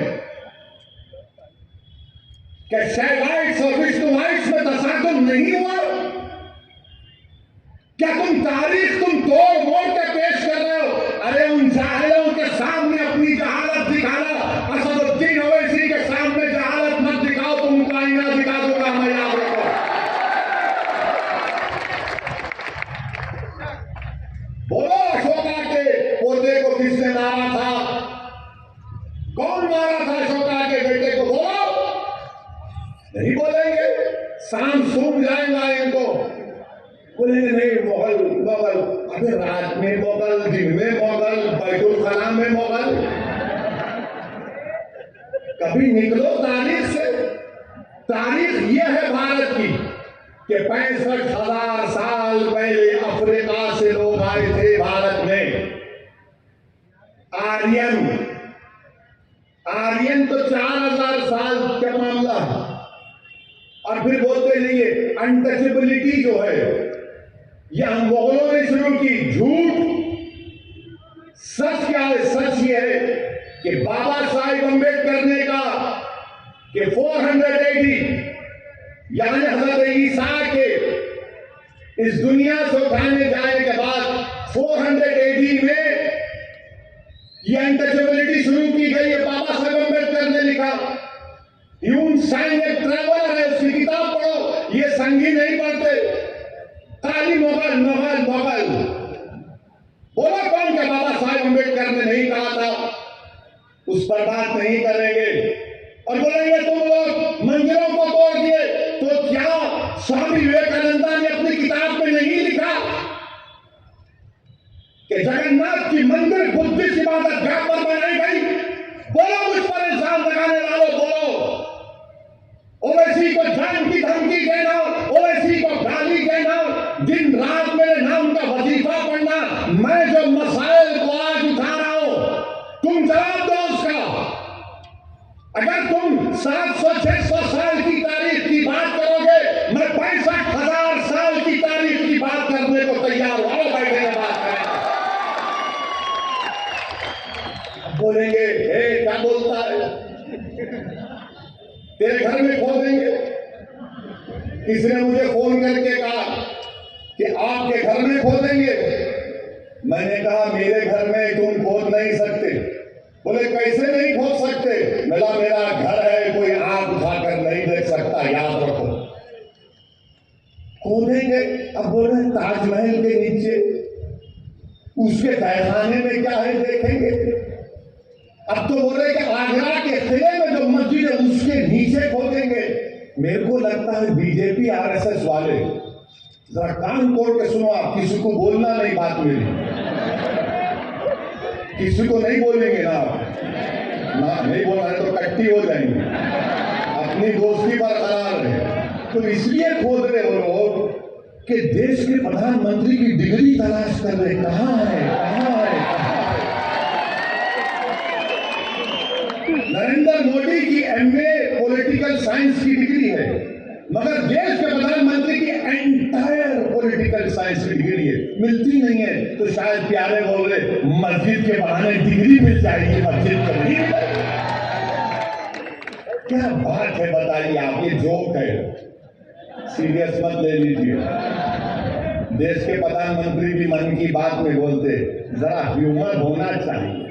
S1: क्या शैवाइट्स और विष्णुवाइट्स में तसादुम नहीं हुआ? क्या तुम तारीख तोड़ मोड़ के पेश कर रहे हो? अरे उन जाहिलों के सामने अपनी जहालत दिखाना, असदुद्दीन ओवैसी के सामने जहालत मत दिखाओ, तुमको आईना दिखा दूंगा, मैं याद रखो। बोलो अशोका के पोते को किसने मारा था, कौन मारा था अशोका के बेटे को, बोलो, नहीं बोलेंगे। शाम सूम जाएगा इनको, बोलेंगे नहीं मुगल मुगल, अबे रात में मुगल, दिन में मुगल, बैतुल खला में मुगल। कभी निकलो तारीख से। तारीख यह है भारत की कि 65,000 साल पहले अफ्रीका से लोग आए थे भारत में। आर्यन तो 4,000 साल का मामला है। और फिर बोलते नहीं है अनटचेबिलिटी जो है यह हम मुगलों ने शुरू की, झूठ। सच क्या है, सच ये है कि बाबा साहिब अम्बेडकर ने कहा कि 480 यानी हजरत ईसा के इस दुनिया से उठाने जाने के बाद 400 AD में ये अनटचेबिलिटी शुरू की गई है। बाबा साहब अम्बेडकर ने लिखा, ह्यून सांग एक ट्रैवलर है, उसकी किताब पढ़ो, ये संगी नहीं पढ़ते, खाली मुगल मुगल मुगल। बोला कौन क्या बाबा साहब अम्बेडकर ने नहीं कहा था, उस पर बात नहीं करेंगे। और बोलेंगे तुम लोग मंदिरों को तोड़ दिए, तो क्या स्वामी विवेकानंद ने अपनी किताब में नहीं लिखा कि जगन्नाथ की मंदिर बुद्धिस्ट इबादत गाह पर बनाई गई? बोलो मुझ पर इल्जाम लगाने वालों, बोलो। ओवैसी को जान की धमकी देना, ओवैसी को गाली देना, दिन रात मेरे नाम का वजीफा पढ़ना, मैं जो मसाइल को आज उठा रहा हूं तुम जवाब दो उसका। अगर तुम 700-600 साल की तारीख घर में खोदेंगे। किसी ने मुझे फोन करके कहा कि आपके घर में खोदेंगे। मैंने कहा मेरे घर में तुम खोद नहीं सकते। बोले कैसे नहीं खोद सकते? बोला मेरा घर है, कोई आंख उठाकर नहीं देख सकता, याद रखो। खोदेंगे। अब बोल रहे ताजमहल के नीचे, उसके तहखाने में क्या है देखेंगे। अब तो बोल रहे कि आगरा के किले में जो मस्जिद है उसके नीचे खोदेंगे। मेरे को लगता है बीजेपी आरएसएस वाले, जरा कान खोल के सुनो, आप किसी को बोलना नहीं बात मेरी, किसी को नहीं बोलेंगे ना, नहीं बोलना है तो कट्टी हो जाएंगे। अपनी दोस्ती बरकरार है। तो इसलिए खोद रहे हो लोग कि देश के प्रधानमंत्री की डिग्री तलाश कर रहे, कहां है, कहां है, कहां है। नरेंद्र मोदी की एमए पॉलिटिकल साइंस की डिग्री है, मगर देश के प्रधानमंत्री की एंटायर पॉलिटिकल साइंस की डिग्री है, मिलती नहीं है। तो शायद प्यारे बोल रहे मस्जिद के बहाने डिग्री मिल जाएगी, मस्जिद को नहीं। क्या बात है बताइए आप, ये जोक है, सीरियस मत ले लीजिए। देश के प्रधानमंत्री भी मन की बात में बोलते, जरा ह्यूमर होना चाहिए।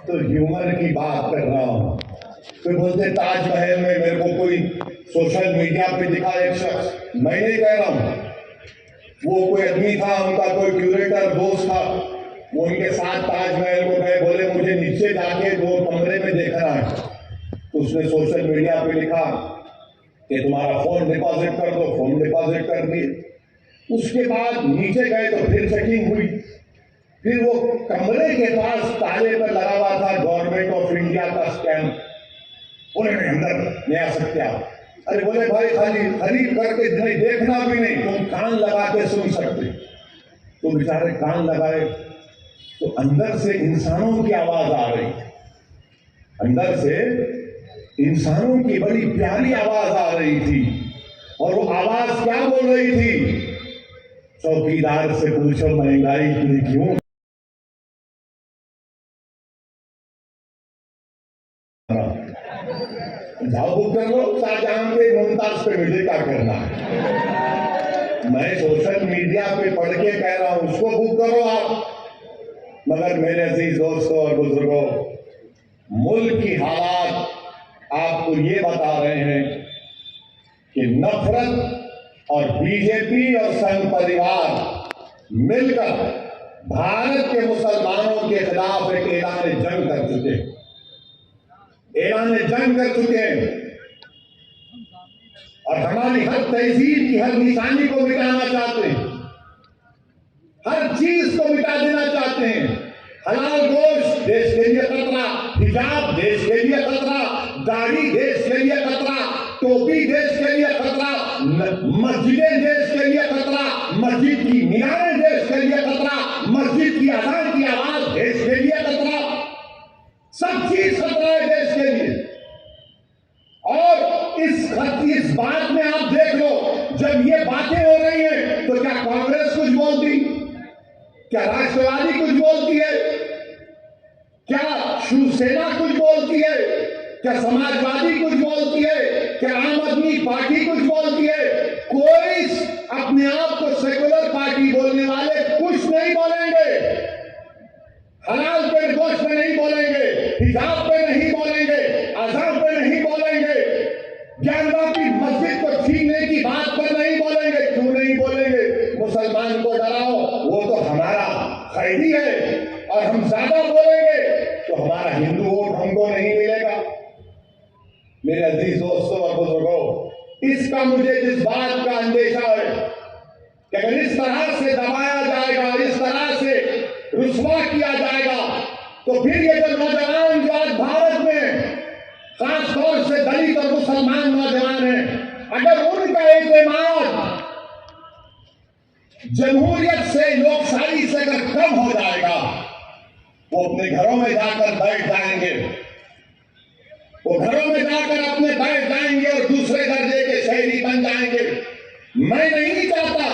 S1: तो ह्यूमर की बात कर रहा हूं। तो बोलते ताजमहल में मेरे को कोई सोशल मीडिया पे दिखा एक शख्स, मैं नहीं कह रहा हूं, वो कोई आदमी था, उनका कोई क्यूरेटर दोस्त था, वो उनके साथ ताजमहल को गए, बोले मुझे नीचे जाके 2 कमरे में देखना है। तो उसने सोशल मीडिया पे लिखा कि तुम्हारा फोन डिपॉजिट कर दो, फोन डिपॉजिट कर दिए। उसके बाद नीचे गए तो फिर चेकिंग हुई, फिर वो कमरे के पास ताले पर लगा हुआ था गवर्नमेंट ऑफ इंडिया का स्टैंप। बोले नहीं अंदर नहीं आ सकते आप। अरे बोले भाई खाली खरीद करके नहीं देखना भी नहीं, तुम कान लगा के सुन सकते। तो बेचारे कान लगाए तो अंदर से इंसानों की आवाज आ रही, अंदर से इंसानों की बड़ी प्यारी आवाज आ रही थी। और वो आवाज क्या बोल रही थी? चौकीदार से पूछो महंगाई इतनी क्यों? जाओ बुक कर लो, शाहजहां के मुमताज पे मुझे क्या करना है? मैं सोशल मीडिया पे पढ़ के कह रहा हूं, उसको बुक करो आप। मगर मेरे अजीज दोस्तों और बुजुर्गों, मुल्क की हालात आपको ये बता रहे हैं कि नफरत और बीजेपी और संघ परिवार मिलकर भारत के मुसलमानों के खिलाफ एक ऐलान जंग कर चुके हैं, ऐलान जंग कर चुके हैं। और हमारी हर तहजीब की हर निशानी को मिटाना चाहते हैं, हर चीज को मिटा देना चाहते हैं। हलाल गोश्त देश के लिए खतरा, हिजाब देश के लिए खतरा, दाढ़ी देश के लिए खतरा, टोपी देश के लिए खतरा, मस्जिदें देश के लिए खतरा, मस्जिद की मीनारें देश के लिए खतरा, मस्जिद की अजान की आवाज देश के लिए खतरा, सब चीज खतरा है देश के लिए। और इस बात में आप देख लो, जब ये बातें हो रही हैं तो क्या कांग्रेस कुछ बोलती, क्या राष्ट्रवादी कुछ बोलती है, क्या शिवसेना कुछ बोलती है, क्या समाजवादी कुछ बोलती है, क्या आम आदमी पार्टी कुछ बोलती है? कोई अपने आप को सेकुलर पार्टी बोलने वाले कुछ नहीं बोलेंगे। हलाल पे गोश्त पे नहीं बोलेंगे, हिजाब पे नहीं बोलेंगे, अज़ान पे नहीं बोलेंगे, ज्ञानवापी मस्जिद को छीनने की बात पर नहीं बोलेंगे। क्यों नहीं बोलेंगे? मुसलमान को डराओ, वो तो हमारा खैदी है, और हम ज्यादा बोलेंगे तो हमारा हिंदू वोट हमको नहीं मिलेगा। मेरे अजीज दोस्तों और बुजुर्गों, इसका मुझे जिस बात का अंदेशा है कि अगर इस तरह से दबाया जाएगा, इस तरह से रुस्वा किया जाएगा, तो फिर ये जो नौजवान जो आज भारत में खासतौर से दलित और मुसलमान नौजवान हैं, अगर उनका एतमाद जमहूरियत से, लोकशाही से अगर कम हो जाएगा, वो अपने घरों में जाकर बैठ जाएंगे, वो घरों में जाकर अपने बैठ जाएंगे और दूसरे दर्जे के शहरी बन जाएंगे। मैं नहीं चाहता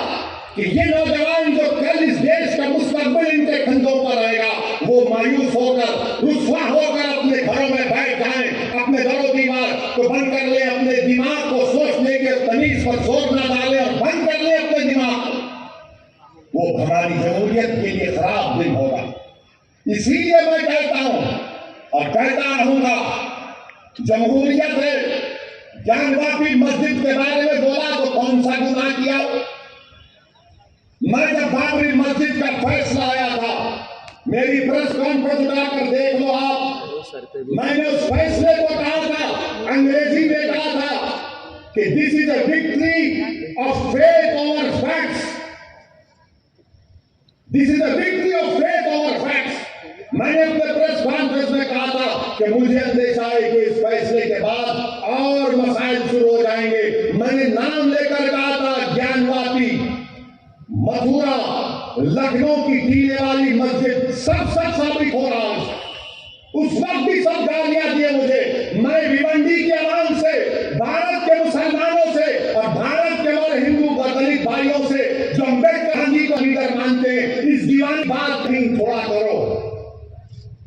S1: कि ये नौजवान जो कल इस देश का मुस्तकबिल इनके कंधों पर रहेगा, वो मायूस होकर, रुस्वा होकर अपने घरों में बैठ जाएं, अपने दरो दीवार जोर न डाले और बंद कर ले अपने दिमाग को, वो हमारी जमहूरियत के लिए खराब दिन होगा। इसीलिए मैं कहता हूं और कहता रहूंगा, जमहूरियत है। ज्ञानवापी मस्जिद के बारे में बोला तो कौन सा गुनाह किया? मैं जब बाबरी मस्जिद का फैसला आया था, मेरी प्रेस कॉन्फ्रेंस उठाकर देख लो आप, मैंने उस फैसले को कहा था, अंग्रेजी में कहा था कि this is a victory of faith over facts, this is a victory of faith over facts. मैंने अपने प्रेस कॉन्फ्रेंस में कहा था कि मुझे अंदेशा है कि इस फैसले के बाद और मसाइल शुरू हो जाएंगे। मैंने नाम लेकर कहा था, ज्ञानवापी, मथुरा, लखनऊ की टीले वाली मस्जिद, सब सच साबित हो रहा है। उस वक्त भी सब गालियां दिए मुझे। मैं भिवंडी के आवाम से, भारत के मुसलमानों से और भारत के और हिंदू दलित भाइयों से जो अम्बेडकर गांधी को लीडर मानते हैं, इस दीवानी बात नहीं थोड़ा करो।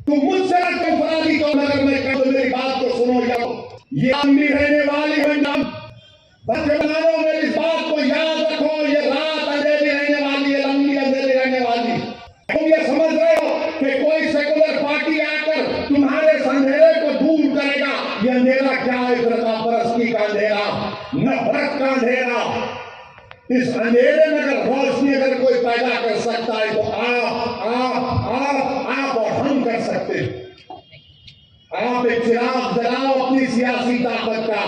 S1: तुम मुझसे फरारी को, मगर मैं कहूं मेरी बात को सुनो जाओ। ये लंबी रहने वाली है, बच्चे बनाओ, मेरी इस बात को याद रखो। ये रात अंधेरी रहने वाली है, लंबी अंधेरी रहने वाली। तुम ये समझ रहे हो कि कोई सेकुलर पार्टी आकर तुम्हारे अंधेरे को दूर करेगा? ये अंधेरा क्या है? फिरकापरस्ती का अंधेरा, नफरत का अंधेरा। इस अंधेरे में अगर रोशनी अगर कोई पैदा कर सकता है तो आप और हम कर सकते हैं। आप एक चिराग जलाओ अपनी सियासी ताकत का,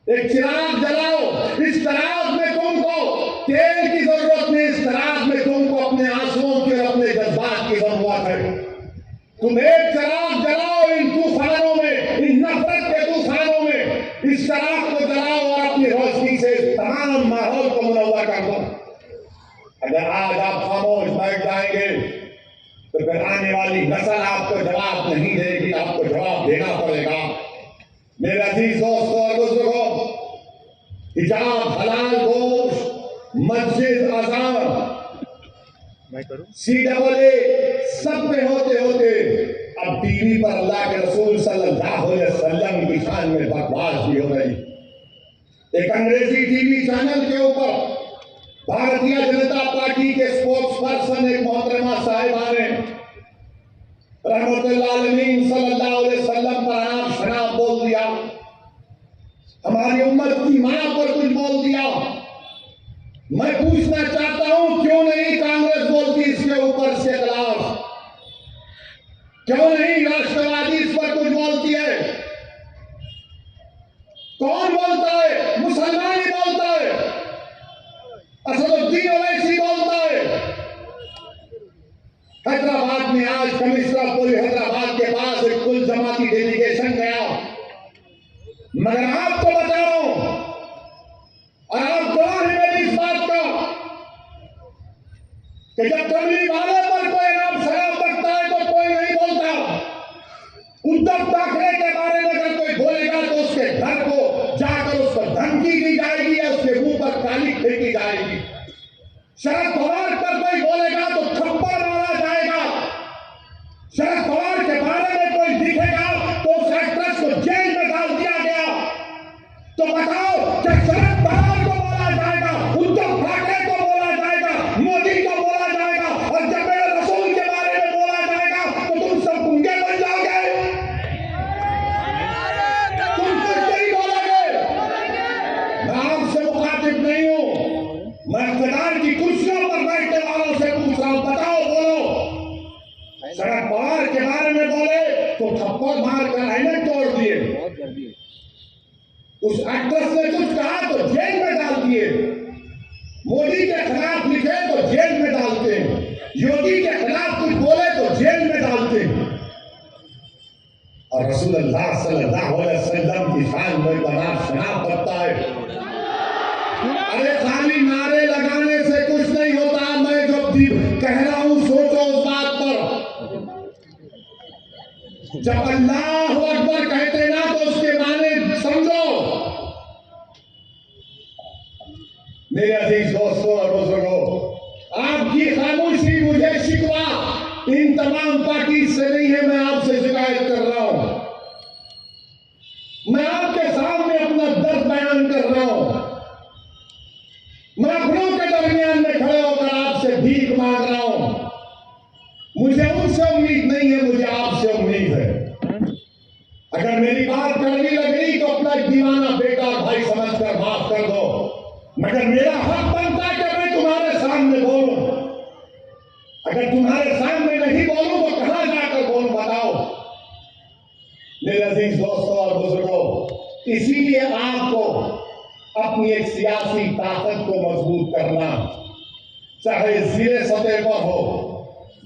S1: एक चिराग जलाओ। इस चिराग में तुमको तेल की जरूरत नहीं, इस चिराग में तुमको अपने आंसुओं की और अपने जज्बात की जरूरत है। तुम एक चिराग जलाओ इन तूफानों में, इन नफरत के तूफानों में। इस चिराग को जलाओ और अपनी रोशनी से तमाम माहौल को मुनव्वर कर दो। अगर आज आप खामोश बैठ जाएंगे तो फिर आने वाली नस्ल आपको जवाब नहीं देगी, आपको जवाब देना पड़ेगा। मेरे अजीज दोस्तों और बुजुर्गों, हिजाब, हलाल गोश्त, मस्जिद, अज़ान, CAA सब पे होते होते अब टीवी पर अल्लाह के रसूल सल्लल्लाहु अलैहि वसल्लम की शान में बकवास भी हो रही। एक अंग्रेजी टीवी चैनल के ऊपर भारतीय जनता पार्टी के स्पोक्स पर्सन एक मोहतरमा साहिबा ने रहमतुल्लाह अलैहि सल्लल्लाहु अलैहि वसल्लम पर आप शराब बोल दिया, हमारी उम्मत की मां पर कुछ बोल दिया। मैं पूछना चाहता हूं, क्यों नहीं कांग्रेस बोलती इसके ऊपर से खिलाफ? क्यों नहीं राष्ट्रवादी इस पर कुछ बोलती है? कौन बोलता है? मुसलमान ही बोलता है, असदुद्दीन ओवैसी बोलता है। हैदराबाद में आज कमिश्नर पुलिस हैदराबाद के पास एक कुल जमाती डेलीगेशन गया, मगर आपको बता रहा हूं और आप गवाह हैं मेरी इस बात का कि जब कमली वाले पर कोई नाम शराब रखता है तो कोई नहीं बोलता। उद्धव ठाकरे के बारे में अगर कोई बोलेगा तो उसके घर को जाकर उस पर धमकी दी जाएगी या उसके मुंह पर काली फेंकी जाएगी। शरद पवार पर कोई बोलेगा तो थप्पड़ मारा जाएगा। शरद पवार के बारे में कोई दिखेगा तो उस एक्ट्रेस को जेल में डाल दिया गया। तो बताओ, क्या शरद पवार को बोला जाएगा, उद्धव ठाकरे को बोला जाएगा, मोदी को बोला जाएगा, और जब मेरे रसूल के बारे में बोला जाएगा तो तुम सब गूंगे बन जाओगे? तुम कुछ नहीं बोलोगे। मैं आपसे मुखातिब नहीं हूं, मैं इख्तियार की कुर्सियों पर बैठने वालों से पूछ रहा हूं, बताओ, बोलो। शरद पवार के बारे में बोले तो थप्पड़ मार कर हेलमेट तोड़ दिए। उस एक्ट्रेस ने कुछ कहा तो जेल में डाल दिए। मोदी के खिलाफ लिखे तो जेल में डालते हैं, योगी के खिलाफ कुछ बोले तो जेल में डालते हैं। और रसूलुल्लाह सल्लल्लाहु अलैहि वसल्लम की शान में बना शनाब करता है। अरे खाली नारे लगाने से कुछ नहीं होता। मैं जो कह रहा हूं सोचो उस बात पर। जब अल्लाहु अकबर कहते ना तो उसके माने समझो। मेरे अजीज दोस्तों और बुजुर्गों, आपकी खामोशी मुझे शिकवा इन तमाम पार्टी से नहीं है, मैं आपसे शिकायत कर रहा हूं। मैं आपके सामने अपना दर्द बयान कर रहा हूं। मुझे उनसे उम्मीद नहीं है, मुझे आपसे उम्मीद है। अगर मेरी बात कड़वी लग रही तो अपना दीवाना बेटा और भाई समझकर माफ कर दो, मगर मेरा हक बनता है कि मैं तुम्हारे सामने बोलूं। अगर तुम्हारे सामने नहीं बोलूं तो कहां जाकर बोलूं, बताओ मेरे अजीज दोस्तों और बुजुर्गों। इसीलिए आपको अपनी एक सियासी ताकत को मजबूत करना, चाहे जिले सतह पर हो,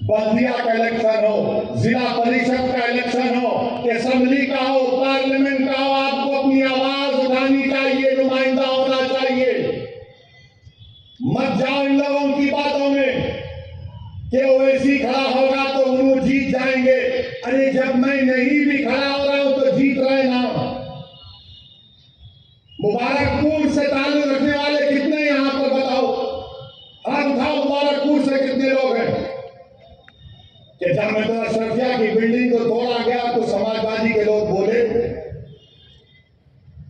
S1: बल्दिया का इलेक्शन हो, जिला परिषद का इलेक्शन हो, असेंबली का हो, पार्लियामेंट का हो, आपको अपनी आवाज उठानी चाहिए, नुमाइंदा होना चाहिए। मत जाओ इन लोगों की बातों में कि ओवैसी खड़ा होगा तो वो जीत जाएंगे। अरे जब मैं नहीं भी खड़ा हो रहा हूं तो जीत रहे ना। मुबारकपुर से ताल्लुक रखने वाले कितने यहां पर बताओ, हाथ उठाओ, मुबारकपुर से कितने लोग हैं? कि जब मैं तो अशरफिया की बिल्डिंग को तोड़ा गया तो समाजवादी के लोग बोले,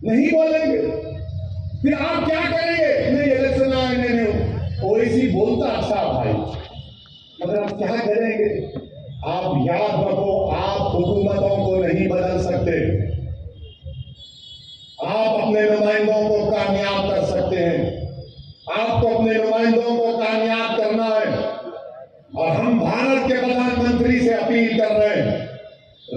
S1: नहीं बोलेंगे। फिर आप क्या करेंगे? नहीं इलेक्शन आने में ओवैसी बोलता अच्छा भाई, मगर आप क्या करेंगे? आप याद रखो, आप हुकूमतों को नहीं बदल सकते, आप अपने नुमाइंदों को कामयाब कर सकते हैं। आपको अपने नुमाइंदों को कामयाब करना है। और हम भारत के प्रधानमंत्री से अपील कर रहे हैं,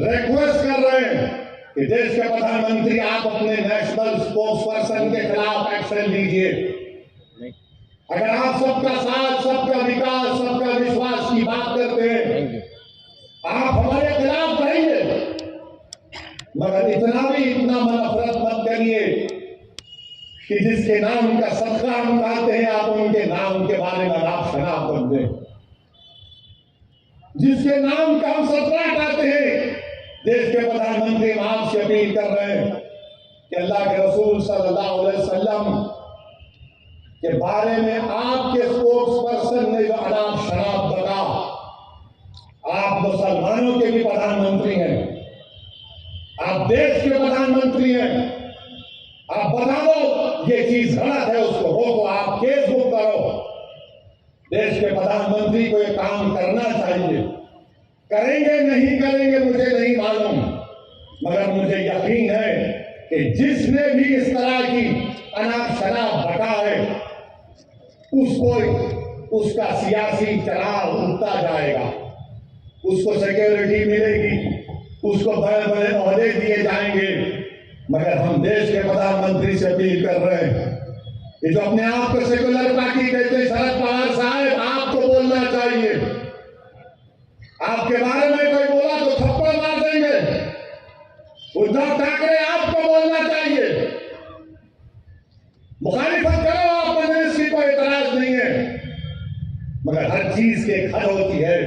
S1: रिक्वेस्ट कर रहे हैं कि देश के प्रधानमंत्री आप अपने नेशनल स्पोक्स पर्सन के खिलाफ एक्शन लीजिए। अगर आप सबका साथ, सबका विकास, सबका विश्वास की बात करते हैं, आप हमारे खिलाफ रहेंगे, मगर इतना नफरत मत करिए कि जिसके नाम का सदका हम खाते हैं आप उनके नाम के बारे में आप शराब कर दें। जिसके नाम का हम सदका खाते हैं, देश के प्रधानमंत्री आपसे अपील कर रहे हैं कि अल्लाह के रसूल सल्लल्लाहु अलैहि वसल्लम के बारे में आपके स्पोक्स पर्सन ने जो अनाप शराब बता, आप मुसलमानों के भी प्रधानमंत्री हैं, आप देश के प्रधानमंत्री हैं, आप बता दो ये चीज गलत है, उसको रोको, आप केस बुक करो। देश के प्रधानमंत्री को ये काम करना चाहिए। करेंगे नहीं करेंगे मुझे नहीं मालूम, मगर मुझे यकीन है कि जिसने भी इस तरह की अनाप शराब बता है उसको उसका सियासी चढ़ाव उठता जाएगा, उसको सिक्योरिटी मिलेगी, उसको बड़े बड़े ओहदे दिए जाएंगे। मगर हम देश के प्रधानमंत्री से अपील कर रहे हैं कि जो अपने आप को सेकुलर पार्टी कहते हैं, शरद पवार साहब आपको बोलना चाहिए। आपके बारे में कोई बोला तो थप्पड़ मार देंगे। उद्धव ठाकरे आपको बोलना चाहिए, मुखालिफत करो, आप की कोई एतराज नहीं है, मगर हर चीज की एक हद होती है।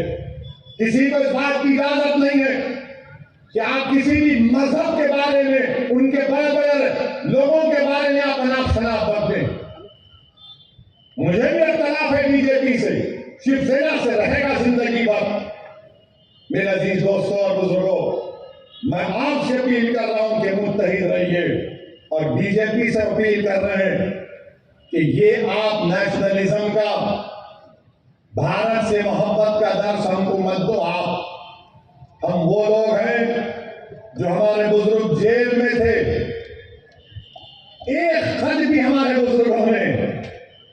S1: किसी को इस बात की इजाजत नहीं है कि आप किसी भी मजहब के बारे में, उनके बड़े बड़े लोगों के बारे में आप अनाप शनाप बरतें। मुझे भी इख्तलाफ है बीजेपी से, शिवसेना से रहेगा जिंदगी भर। मेरे अजीज दोस्तों और बुजुर्गों, मैं आपसे अपील कर रहा हूं कि मुत्तहिद रहिए, और बीजेपी से अपील कर रहे हैं कि ये आप नेशनलिज्म का, भारत से मोहब्बत का दर्श हमको मत दो। हम वो लोग हैं जो हमारे बुजुर्ग जेल में थे, एक खत भी हमारे बुजुर्गों ने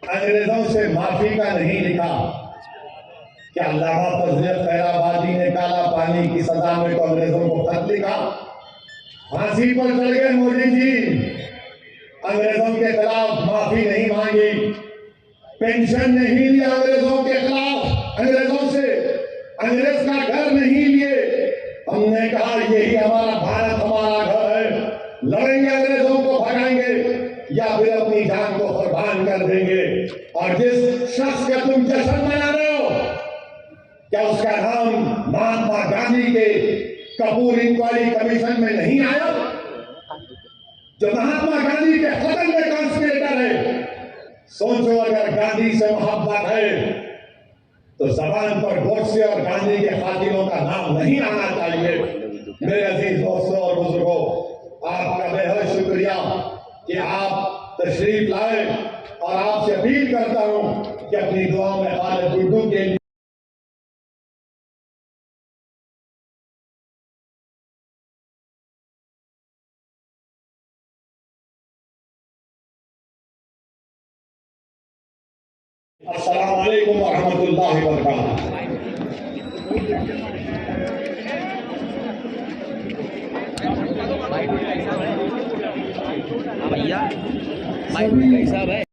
S1: अंग्रेजों से माफी का नहीं लिखा। क्या अल्लामा फजल खैराबादी ने काला पानी की सजा में तो अंग्रेजों को खत लिखा? फांसी पर चढ़ गए मोदी जी, अंग्रेजों के खिलाफ माफी नहीं मांगी, पेंशन नहीं लिया अंग्रेजों के खिलाफ, अंग्रेजों से अंग्रेज का घर नहीं लिए। हमने कहा यही हमारा भारत, हमारा घर है, लड़ेंगे, अंग्रेजों को भगाएंगे या फिर अपनी जान को कुर्बान कर देंगे। और जिस शख्स का तुम जश्न मना रहे हो, क्या उसका नाम महात्मा गांधी के कपूर इंक्वायरी कमीशन में नहीं आया? जो महात्मा गांधी के कत्ल में कॉन्स्पिरेटर है। सोचो, अगर गांधी से मोहब्बत है तो जबान पर गोडसे और गांधी के खातिरों का नाम नहीं आना चाहिए। मेरे अजीज दोस्तों और बुजुर्गों, आपका बेहद शुक्रिया कि आप तशरीफ लाए, और आपसे अपील करता हूं कि अपनी दुआ में खालिद गुड्डू के लिए अस्सलाम वालेकुम व रहमतुल्लाहि व बरकातहू।
S2: भैया कैसा है?